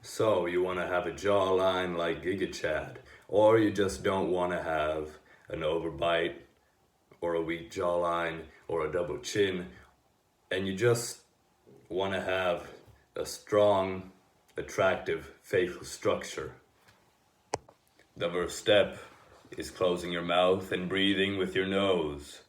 So you want to have a jawline like Giga Chad, or you just don't want to have an overbite or a weak jawline or a double chin, and you just want to have a strong, attractive facial structure. The first step is closing your mouth and breathing with your nose.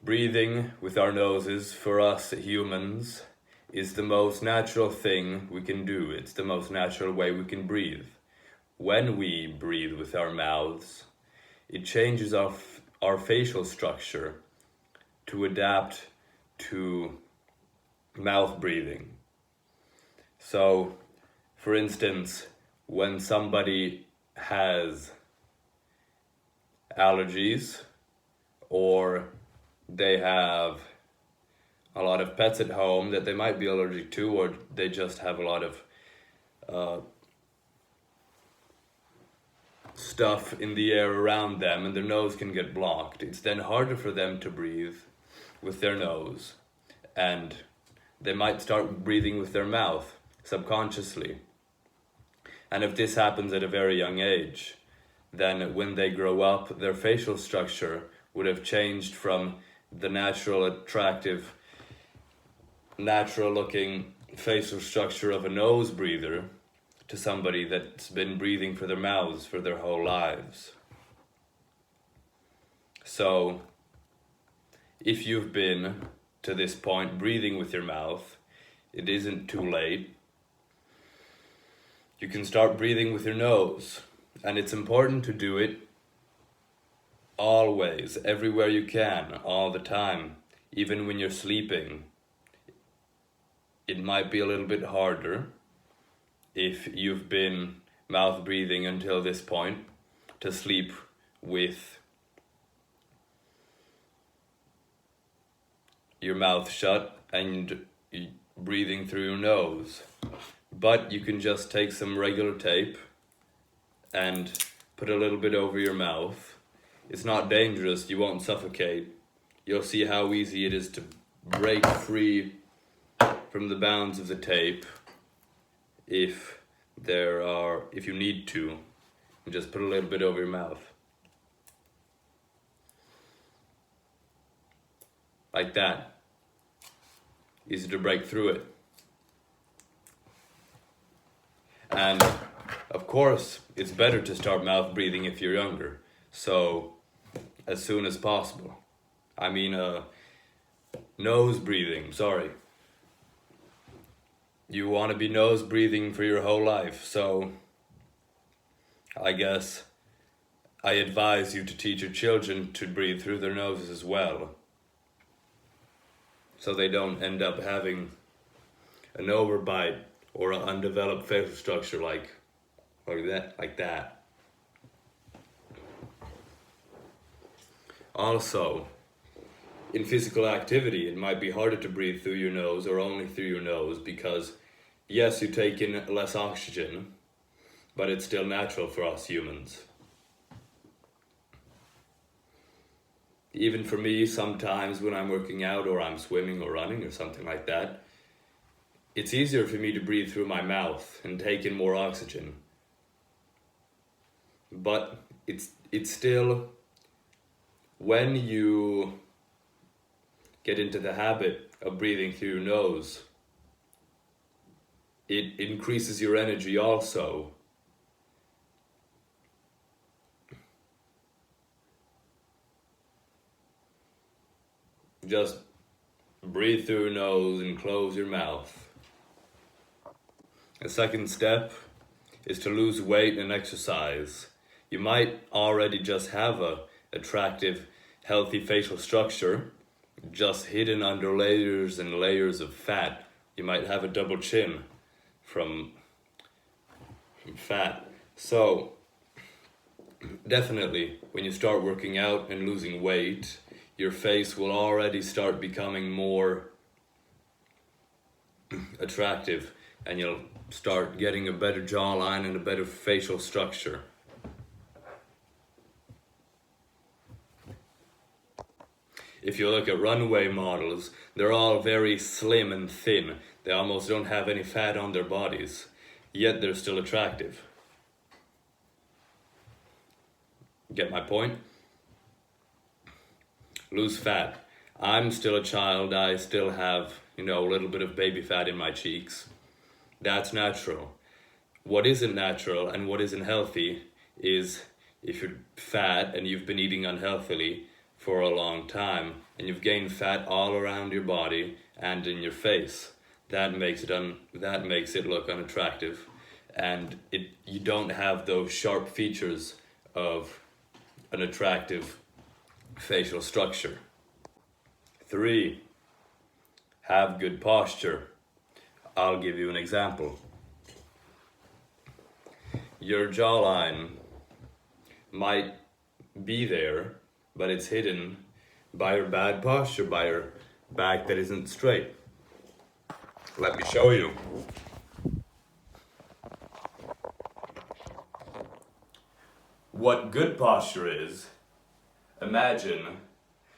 Breathing with our noses for us humans is the most natural thing we can do. It's the most natural way we can breathe. When we breathe with our mouths, it changes our facial structure to adapt to mouth breathing. So, for instance, when somebody has allergies or they have a lot of pets at home that they might be allergic to, or they just have a lot of stuff in the air around them and their nose can get blocked, it's then harder for them to breathe with their nose, and they might start breathing with their mouth subconsciously. And if this happens at a very young age, then when they grow up, their facial structure would have changed from the natural, attractive, natural looking facial structure of a nose breather to somebody that's been breathing for their mouths for their whole lives. So, if you've been to this point breathing with your mouth, it isn't too late. You can start breathing with your nose, and it's important to do it always, everywhere you can, all the time, even when you're sleeping. It might be a little bit harder if you've been mouth breathing until this point to sleep with your mouth shut and breathing through your nose. But you can just take some regular tape and put a little bit over your mouth. It's not dangerous, you won't suffocate. You'll see how easy it is to break free from the bounds of the tape if you need to. And just put a little bit over your mouth. Like that. Easy to break through it. And of course, it's better to start mouth breathing if you're younger. So, as soon as possible. I mean, nose breathing, sorry. You want to be nose breathing for your whole life, so I guess I advise you to teach your children to breathe through their noses as well, so they don't end up having an overbite or an undeveloped facial structure like that. Also, in physical activity, it might be harder to breathe through your nose or only through your nose because, yes, you take in less oxygen, but it's still natural for us humans. Even for me, sometimes when I'm working out or I'm swimming or running or something like that, it's easier for me to breathe through my mouth and take in more oxygen. But it's still, when you get into the habit of breathing through your nose, it increases your energy also. Just breathe through your nose and close your mouth. The second step is to lose weight and exercise. You might already just have a attractive, healthy facial structure, just hidden under layers and layers of fat. You might have a double chin from fat. So, definitely, when you start working out and losing weight, your face will already start becoming more attractive, and you'll start getting a better jawline and a better facial structure. If you look at runway models, they're all very slim and thin. They almost don't have any fat on their bodies, yet they're still attractive. Get my point? Lose fat. I'm still a child. I still have, a little bit of baby fat in my cheeks. That's natural. What isn't natural and what isn't healthy is if you're fat and you've been eating unhealthily for a long time and you've gained fat all around your body and in your face. That makes it look unattractive, and you don't have those sharp features of an attractive facial structure. 3, have good posture. I'll give you an example. Your jawline might be there, but it's hidden by your bad posture, by your back that isn't straight. Let me show you. What good posture is, imagine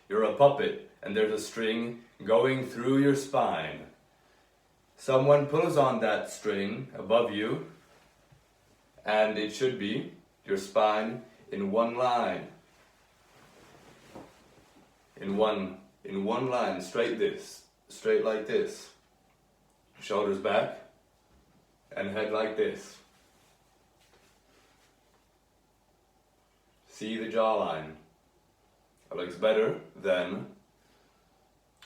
you're a puppet and there's a string going through your spine. Someone pulls on that string above you, and it should be your spine in one line. In one line, straight like this. Shoulders back and head like this. See the jawline. It looks better than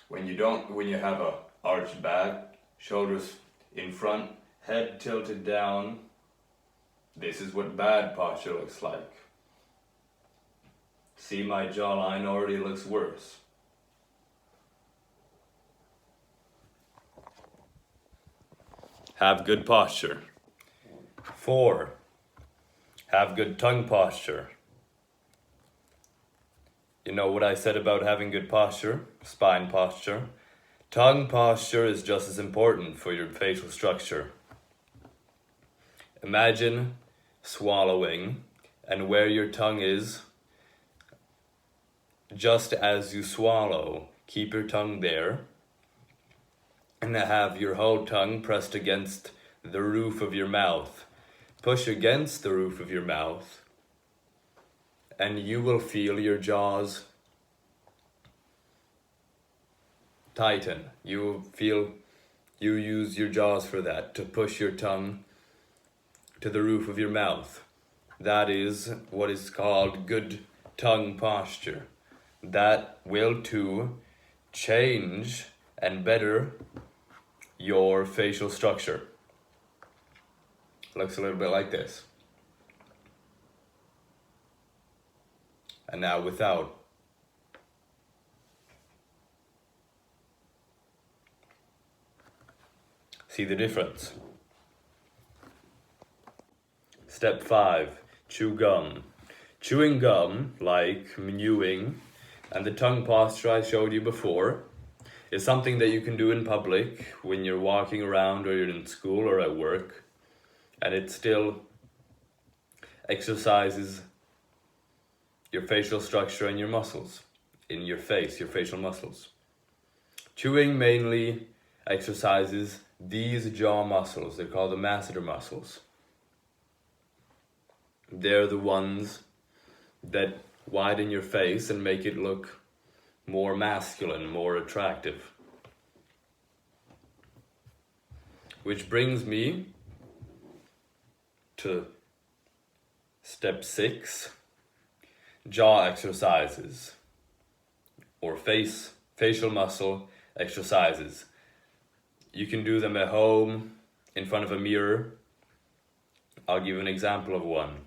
when you have a arched back, shoulders in front, head tilted down. This is what bad posture looks like. See, my jawline already looks worse. Have good posture. 4, have good tongue posture. You know what I said about having good posture, spine posture? Tongue posture is just as important for your facial structure. Imagine swallowing, and where your tongue is, just as you swallow, keep your tongue there, and have your whole tongue pressed against the roof of your mouth. Push against the roof of your mouth, and you will feel your jaws tighten. You use your jaws for that, to push your tongue to the roof of your mouth. That is what is called good tongue posture. That will too change and better your facial structure. Looks a little bit like this. And now without. See the difference? Step 5, chew gum. Chewing gum, like mewing, and the tongue posture I showed you before, is something that you can do in public when you're walking around or you're in school or at work, and it still exercises your facial structure and your muscles in your face, your facial muscles. Chewing mainly exercises these jaw muscles. They're called the masseter muscles. They're the ones that widen your face and make it look more masculine, more attractive. Which brings me to step 6, jaw exercises, or facial muscle exercises. You can do them at home, in front of a mirror. I'll give an example of one.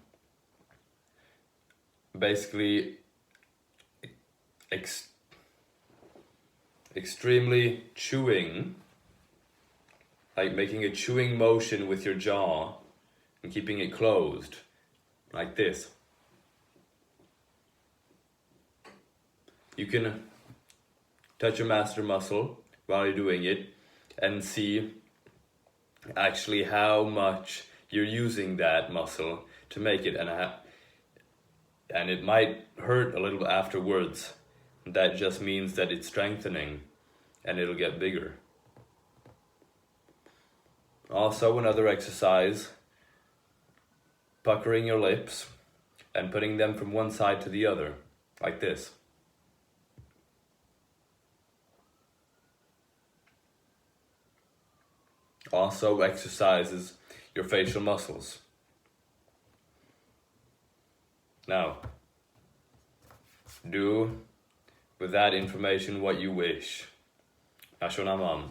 Basically, extremely chewing, like making a chewing motion with your jaw and keeping it closed, like this. You can touch your masseter muscle while you're doing it and see actually how much you're using that muscle to make it, and it might hurt a little afterwards. That just means that it's strengthening and it'll get bigger. Also, another exercise, puckering your lips and putting them from one side to the other, like this. Also exercises your facial muscles. Now, do with that information what you wish. Ashonamam.